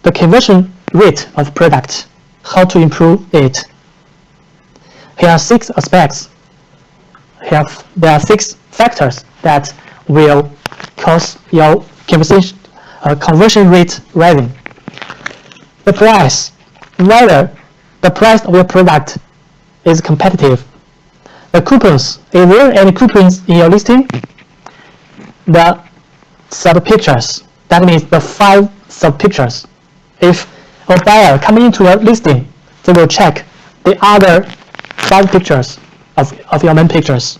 the conversion rate of product, how to improve it. Here are 6 aspects. There are 6 factors that will cause your conversion rate rising. The price, whether the price of your product is competitive. The coupons, is there any coupons in your listing? The sub-pictures, that means the 5 sub-pictures. If a buyer coming into your listing, they will check the other 5 pictures of your main pictures.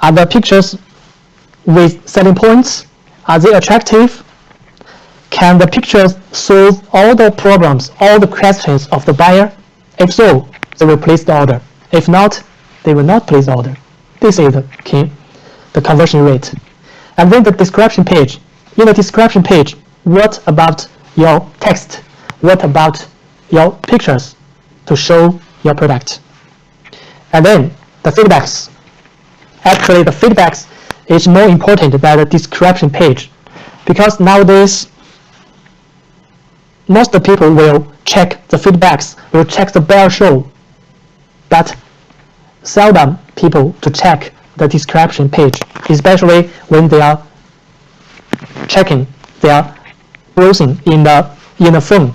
Are the pictures with selling points? Are they attractive? Can the pictures solve all the problems, all the questions of the buyer? If so, they will place the order. If not, they will not place the order. This is the key, the conversion rate. And then the description page. In the description page, what about your text? What about your pictures to show your product? And then the feedbacks. Actually, the feedbacks is more important than the description page, because nowadays most people will check the feedbacks, will check the buyer show, but seldom people to check the description page, especially when they are checking, they are browsing in the phone.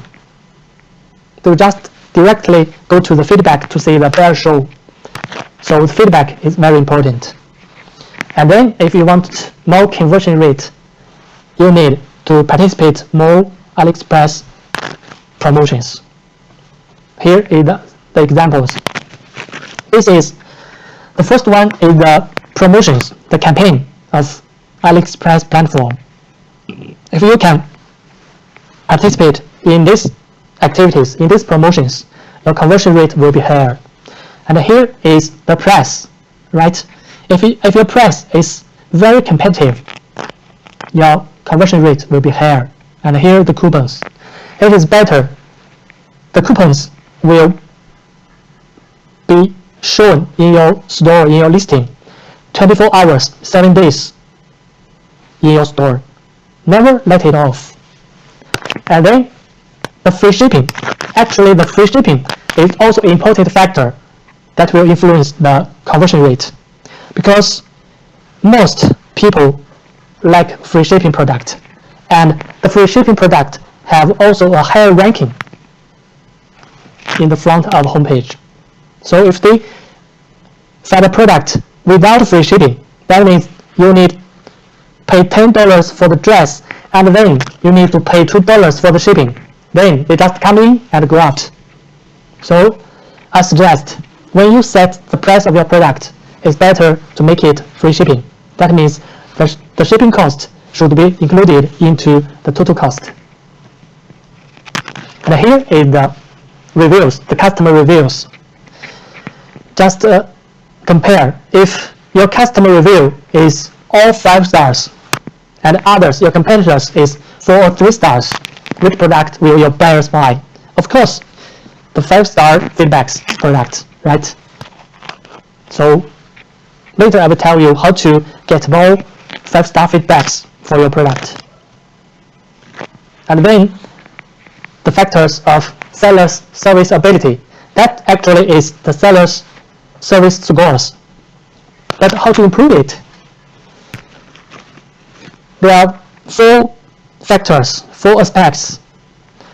They will just directly go to the feedback to see the buyer show. So the feedback is very important. And then if you want more conversion rate, you need to participate more Aliexpress promotions. Here is the examples. This is the first one is the promotions, the campaign of Aliexpress platform. If you can participate in these activities, in these promotions, your conversion rate will be higher. And here is the price, right? If your price is very competitive, your conversion rate will be higher. And here are the coupons. It is better. The coupons will be shown in your store, in your listing, 24 hours, 7 days in your store. Never let it off. And then the free shipping. Actually, the free shipping is also an important factor that will influence the conversion rate, because most people like free shipping product, and the free shipping product have also a higher ranking in the front of the homepage. So if they sell a product without free shipping, that means you need pay $10 for the dress, and then you need to pay $2 for the shipping. Then they just come in and go out. So I suggest when you set the price of your product, it's better to make it free shipping. That means the shipping cost should be included into the total cost. And here is the reviews, the customer reviews. Just compare. If your customer review is all 5 stars and others, your competitors, is 4 or 3 stars, which product will your buyers buy? Of course, the 5-star feedbacks product, right? So later I will tell you how to get more 5-star feedbacks for your product. And then the factors of seller's serviceability. That actually is the seller's service scores. But how to improve it? There are 4 factors, 4 aspects.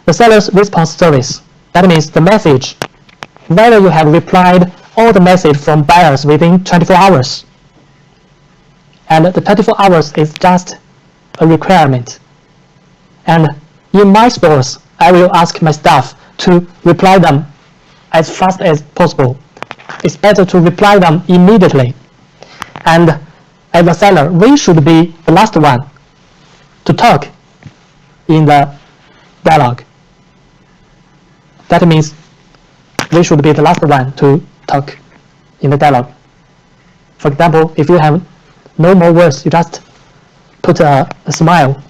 The seller's response service. That means the message. Whether you have replied all the message from buyers within 24 hours. And the 24 hours is just a requirement. And in my stores, I will ask my staff to reply them as fast as possible. It's better to reply them immediately. And as a seller, we should be the last one to talk in the dialogue. That means we should be the last one to talk in the dialogue. For example, if you have no more words, you just put a smile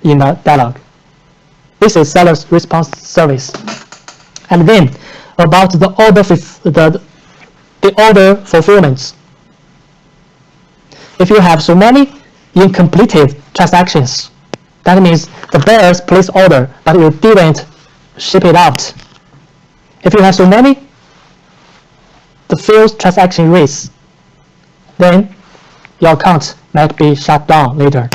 in the dialogue. This is seller's response service. And then about the order fulfillments. If you have so many incompleted transactions, That means the buyers placed order, but you didn't ship it out. If you have so many, the failed transaction rates, then your account might be shut down later.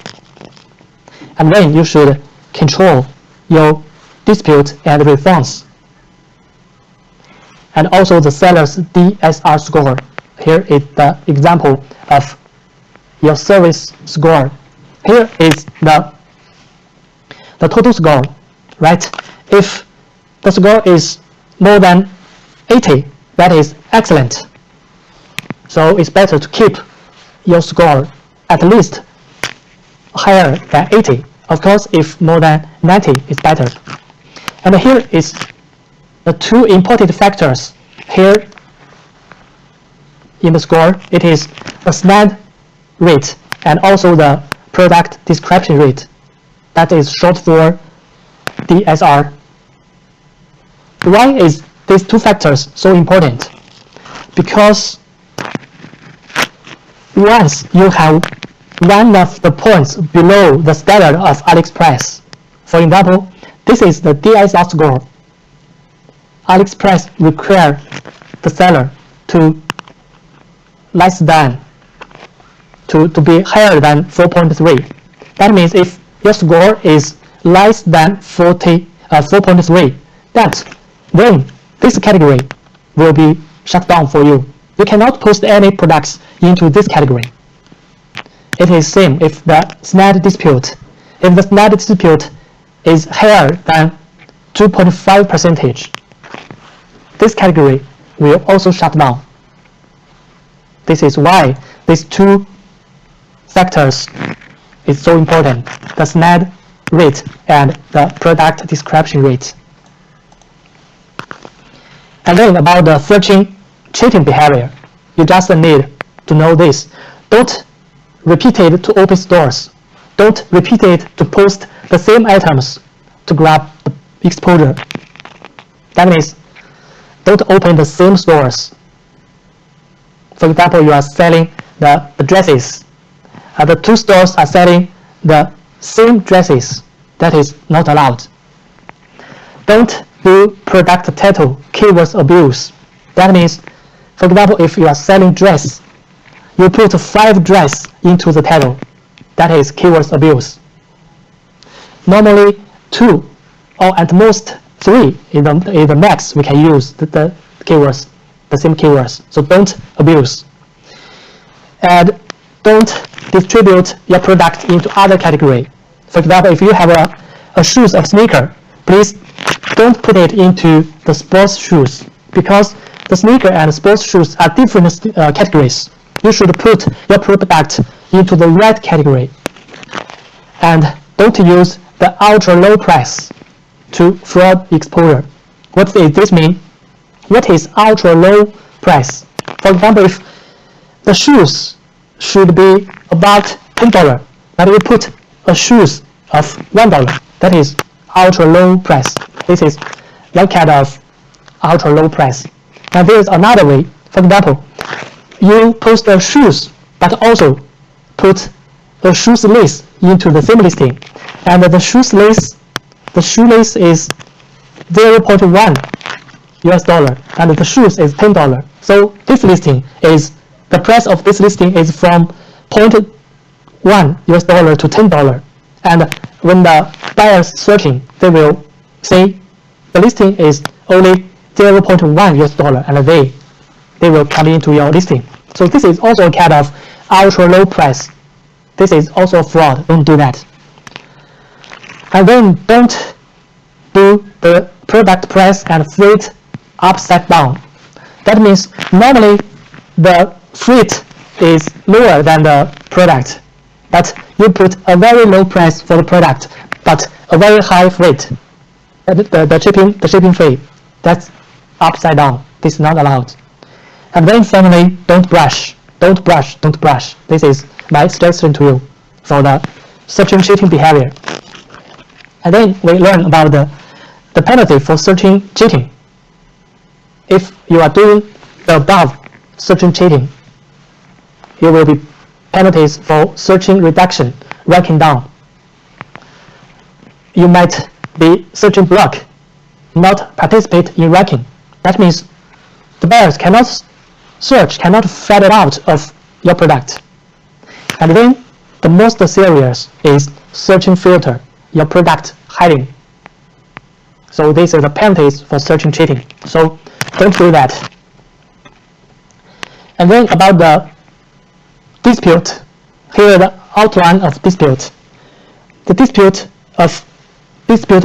And then you should control your dispute and refunds. And also the seller's DSR score. Here is the example of your service score. Here is the total score, right? If the score is more than 80, that is excellent. So it's better to keep your score at least higher than 80. Of course, if more than 90 is better. And here is the two important factors here in the score. It is the SNAD rate and also the product description rate. That is short for DSR. Why is these two factors so important? Because once you have one of the points below the standard of Aliexpress, for example, this is the DSR score, Aliexpress require the seller to less than to be higher than 4.3. That means if your score is less than 4.3, then this category will be shut down for you. You cannot post any products into this category. It is same if the SNAD dispute. If the SNAD dispute is higher than 2.5%, this category will also shut down. This is why these two factors is so important, the SNAD rate and the product description rate. And then about the searching cheating behavior, you just need to know this. Don't repeat it to open stores. Don't repeat it to post the same items to grab the exposure. That means don't open the same stores. For example, you are selling the dresses. The two stores are selling the same dresses. That is not allowed. Don't do product title keywords abuse. That means, for example, if you are selling dress, you put 5 dress into the title. That is keywords abuse. Normally 2 or at most 3 is the max we can use the keywords, the same keywords. So don't abuse. And don't distribute your product into other category. For example, if you have a shoes or sneaker, please don't put it into the sports shoes, because the sneaker and sports shoes are different categories. You should put your product into the right category. And don't use the ultra low price to fraud exposure. What does this mean? What is ultra low price? For example, if the shoes should be about $10, but we put a shoes of $1, that is ultra low price. This is one kind of ultra low price. And there is another way. For example, you post the shoes, but also put the shoelace into the same listing, and the shoelace is 0.1 US dollar, and the shoes is $10. So this listing is, the price of this listing is from 0.1 US dollar to $10. And when the buyers searching, they will say the listing is only 0.1 US dollar, and they will come into your listing. So this is also a kind of ultra low price. This is also a fraud. Don't do that. And then don't do the product price and freight upside down. That means normally the freight is lower than the product, but you put a very low price for the product, but a very high freight. The shipping fee, that's upside down. This is not allowed. And then finally, don't brush. Don't brush. Don't brush. This is my suggestion to you for the searching cheating behavior. And then we learn about the penalty for searching cheating. If you are doing the above searching cheating, there will be penalties for searching reduction, ranking down. you might be searching block, not participate in ranking. That means the buyers cannot search, cannot find it out of your product. And then the most serious is searching filter, your product hiding. So this is the penalties for searching cheating. So don't do that. And then about the dispute, here is the outline of dispute. The dispute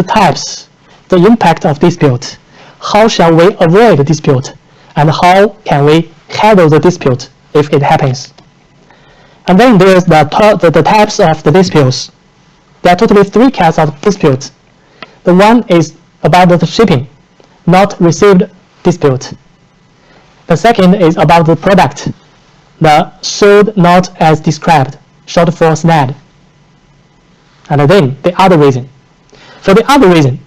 types, the impact of dispute. How shall we avoid dispute? And how can we handle the dispute if it happens? And then there is the types of the disputes. There are totally 3 kinds of disputes. The one is about the shipping, not received dispute. The second is about the product, the sold not as described, short for SNAD. And then the other reason. For the other reason,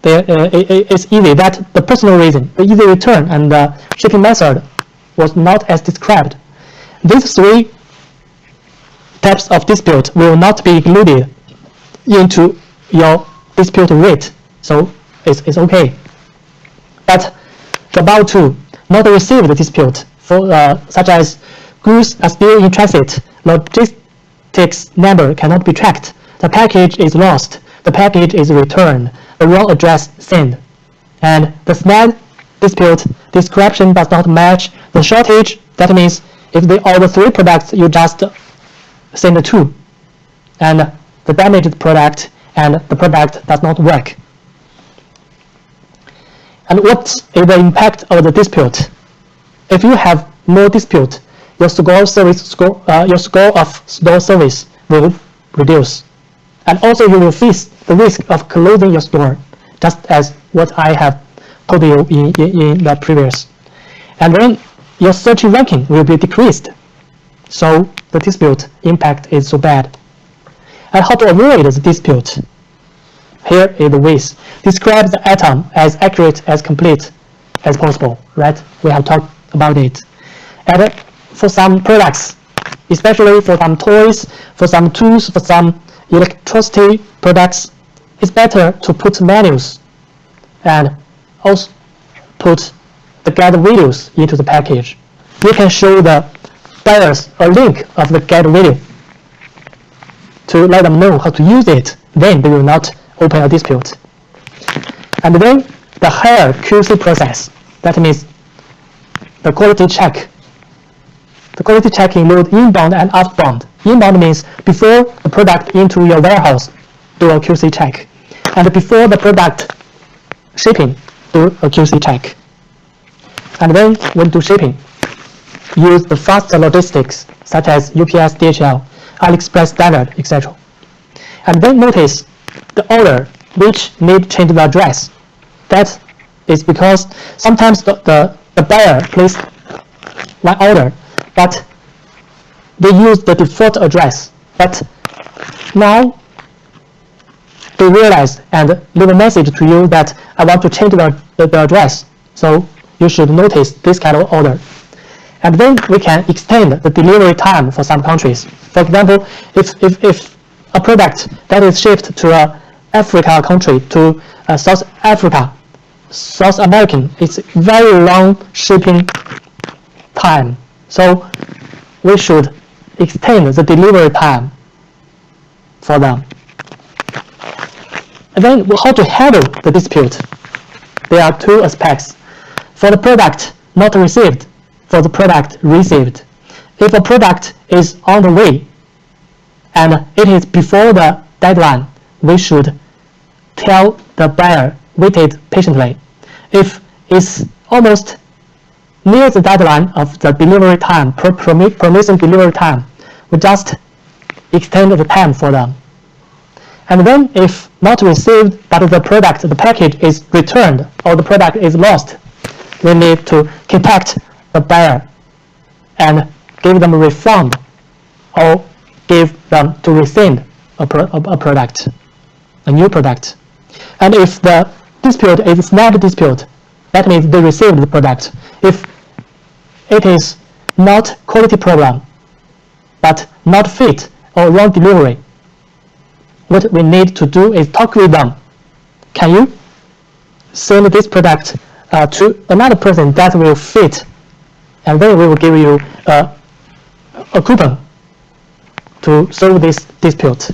it's easy that the personal reason, the easy return and the shipping method was not as described. These 3 types of dispute will not be included into your dispute rate, so it's okay. But the about 2, not received dispute, for such as goods are still in transit, logistics number cannot be tracked, the package is lost, the package is returned, the wrong address sent, and the SNAD dispute description does not match the shortage. That means if they order 3 products, you just send 2, and the damaged product and the product does not work. And what is the impact of the dispute? If you have more dispute, your score of store service will reduce, and also you will face the risk of closing your store, just as what I have told you in the previous. And then your search ranking will be decreased. So the dispute impact is so bad. And how to avoid the dispute? Here is the ways. Describe the item as accurate, as complete as possible, right? We have talked about it. And for some products, especially for some toys, for some tools, for some electricity products, it's better to put menus and also put the guide videos into the package. You can show the buyers a link of the guide video to let them know how to use it. Then they will not open a dispute. And then the higher QC process. That means the quality check. The quality check includes inbound and outbound. Inbound means before the product into your warehouse, do a QC check. And before the product shipping, do a QC check. And then when do shipping, use the faster logistics such as UPS, DHL, Aliexpress standard, etc. And then notice the order which need change the address. That is because sometimes the buyer placed one order, but they use the default address. But now they realize and leave a message to you that I want to change the address. So you should notice this kind of order. And then we can extend the delivery time for some countries. For example, if a product that is shipped to a Africa country, to South Africa, South American, it's very long shipping time. So we should extend the delivery time for them. And then how to handle the dispute? There are 2 aspects. For the product not received, for the product received. If a product is on the way and it is before the deadline, we should tell the buyer wait patiently. If it's almost near the deadline of the delivery time, promising delivery time, we just extend the time for them. And then if not received, but the product, the package is returned or the product is lost, we need to contact the buyer and give them a refund or give them to resend a product, a new product. And if the dispute is a SNAD dispute, that means they received the product. If it is not quality problem, but not fit or wrong delivery, what we need to do is talk with them. Can you send this product to another person that will fit, and then we will give you a coupon to solve this dispute.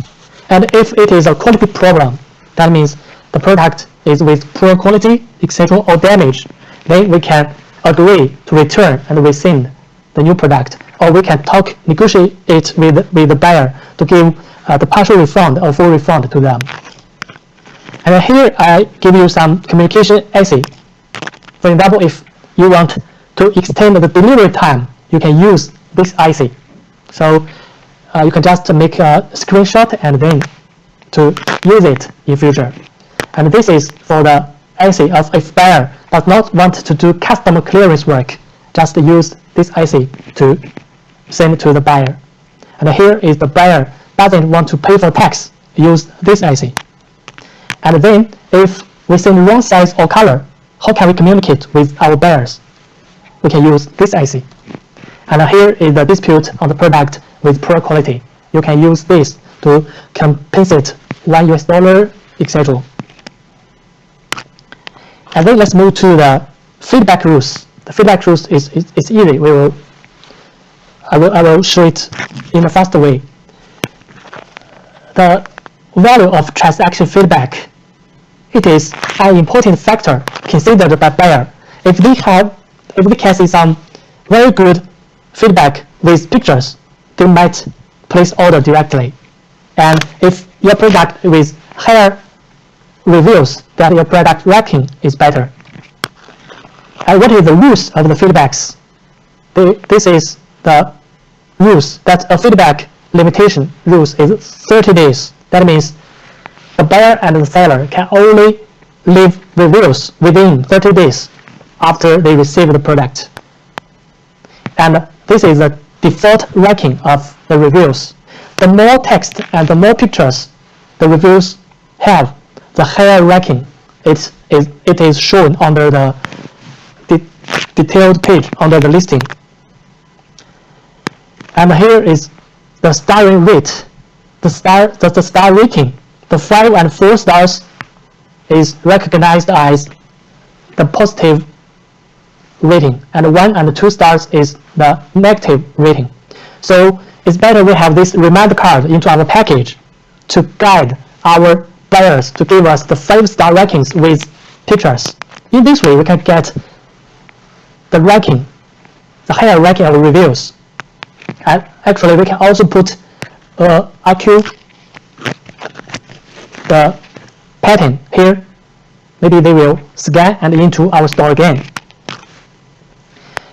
And if it is a quality problem, that means the product is with poor quality, etc., or damage, then we can agree to return and rescind the new product, or we can negotiate it with the buyer to give the partial refund or full refund to them. And here I give you some communication essay. For example, if you want to extend the delivery time, you can use this essay. So you can just make a screenshot and then to use it in future. And this is for the essay of if buyer does not want to do customer clearance work, just use this essay to send to the buyer. And here is the buyer doesn't want to pay for tax, use this essay. And then if we send wrong size or color, how can we communicate with our buyers? We can use this essay. And here is the dispute on the product with poor quality. You can use this to compensate $1, etc. And then let's move to the feedback rules. The feedback rules is easy. I will show it in a faster way. The value of transaction feedback, it is an important factor considered by buyer. If they can see some very good feedback with pictures, they might place order directly. And if your product with higher reviews, then your product ranking is better. And what is the rules of the feedbacks? This is the rules that a feedback limitation rules is 30 days. That means the buyer and the seller can only leave reviews within 30 days after they receive the product. And this is the default ranking of the reviews. The more text and the more pictures the reviews have, the higher ranking it is shown under the detailed page under the listing. And here is the starring rate, the star rating. The 5 and 4 stars is recognized as the positive rating, and 1 and 2 stars is the negative rating. So it's better we have this reminder card into our package to guide our buyers to give us the 5-star rankings with pictures. In this way, we can get the ranking, the higher ranking of reviews. And actually, we can also put IQ, the pattern here. Maybe they will scan and into our store again.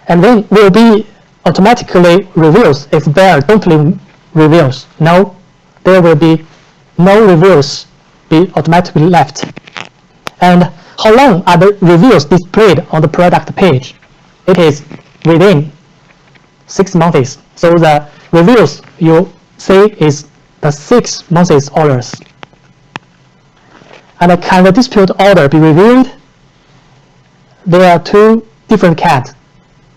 And then will be automatically reviews if buyer don't leave reviews. No, there will be no reviews be automatically left. And how long are the reviews displayed on the product page? It is within 6 months. So the reviews you see is the 6 months orders. And can the dispute order be reviewed? There are 2 different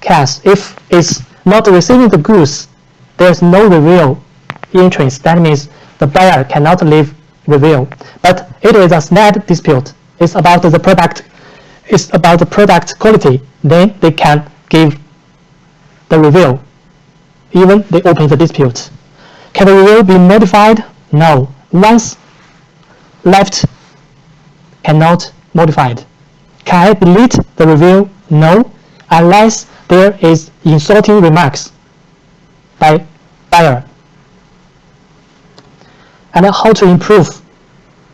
cases. If it's not receiving the goods, there's no review entrance. That means the buyer cannot leave review. But it is a snag dispute. It's about the product. It's about the product quality. Then they can give the review, even they open the dispute. Can the review be modified? No. Once left, cannot modified. Can I delete the review? No, unless there is insulting remarks by buyer. And how to improve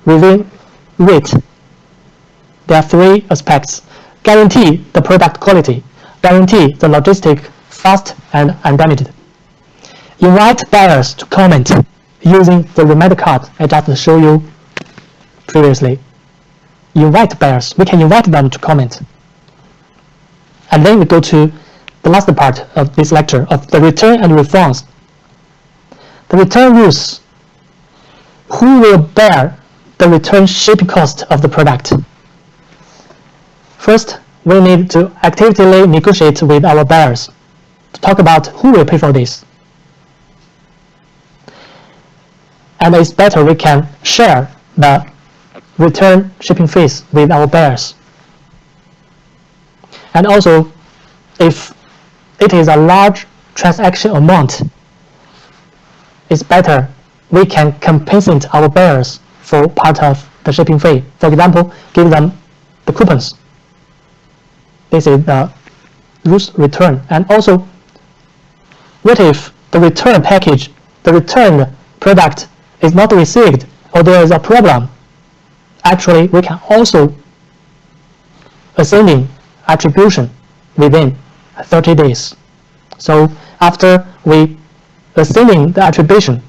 review rate? There are 3 aspects. Guarantee the product quality. Guarantee the logistic fast and undamaged. Invite buyers to comment using the reminder card I just showed you previously. Invite buyers. We can invite them to comment. And then we go to the last part of this lecture of the return and refunds. The return rules. Who will bear the return shipping cost of the product? First, we need to actively negotiate with our buyers to talk about who will pay for this. and it's better we can share the return shipping fees with our buyers. And also, if it is a large transaction amount, it's better we can compensate our buyers for part of the shipping fee. For example, give them the coupons. This is the loose return. And also, what if the return package, the returned product is not received, or there is a problem? Actually, we can also assigning attribution within 30 days. So after we assigning the attribution,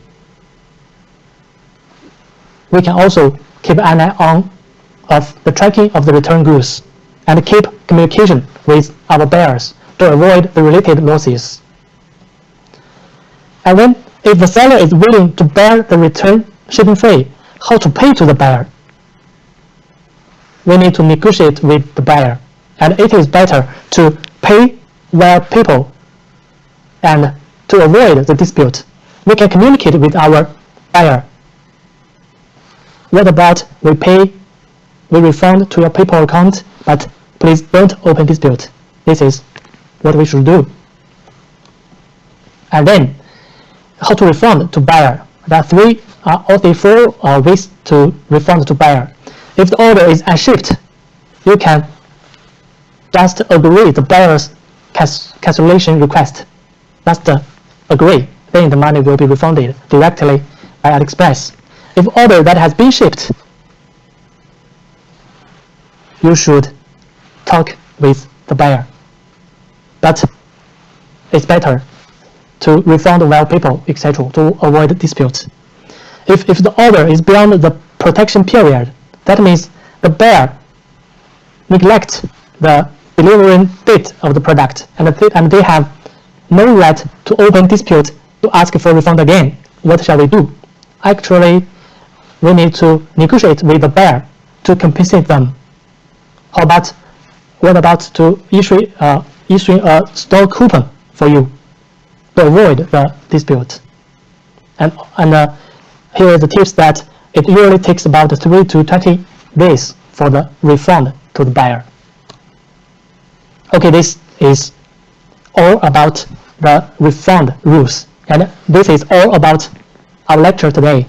we can also keep an eye on of the tracking of the return goods and keep communication with our buyers to avoid the related losses. And then, if the seller is willing to bear the return shipping fee, how to pay to the buyer? We need to negotiate with the buyer, and it is better to pay via PayPal and to avoid the dispute. We can communicate with our buyer. What about we refund to your PayPal account, but please don't open dispute. This is what we should do. And then, how to refund to buyer? There are four ways to refund to buyer. If the order is unshipped, you can just agree the buyer's cancellation request. Just agree, then the money will be refunded directly by Aliexpress. If order that has been shipped, you should talk with the buyer. But it's better to refund via PayPal, etc., to avoid disputes. If the order is beyond the protection period, that means the buyer neglects the delivery date of the product, and they have no right to open dispute to ask for refund again. What shall we do? Actually, we need to negotiate with the buyer to compensate them. What about to issuing a store coupon for you to avoid the dispute? And here are the tips that it usually takes about 3 to 20 days for the refund to the buyer. Okay, this is all about the refund rules, and this is all about our lecture today.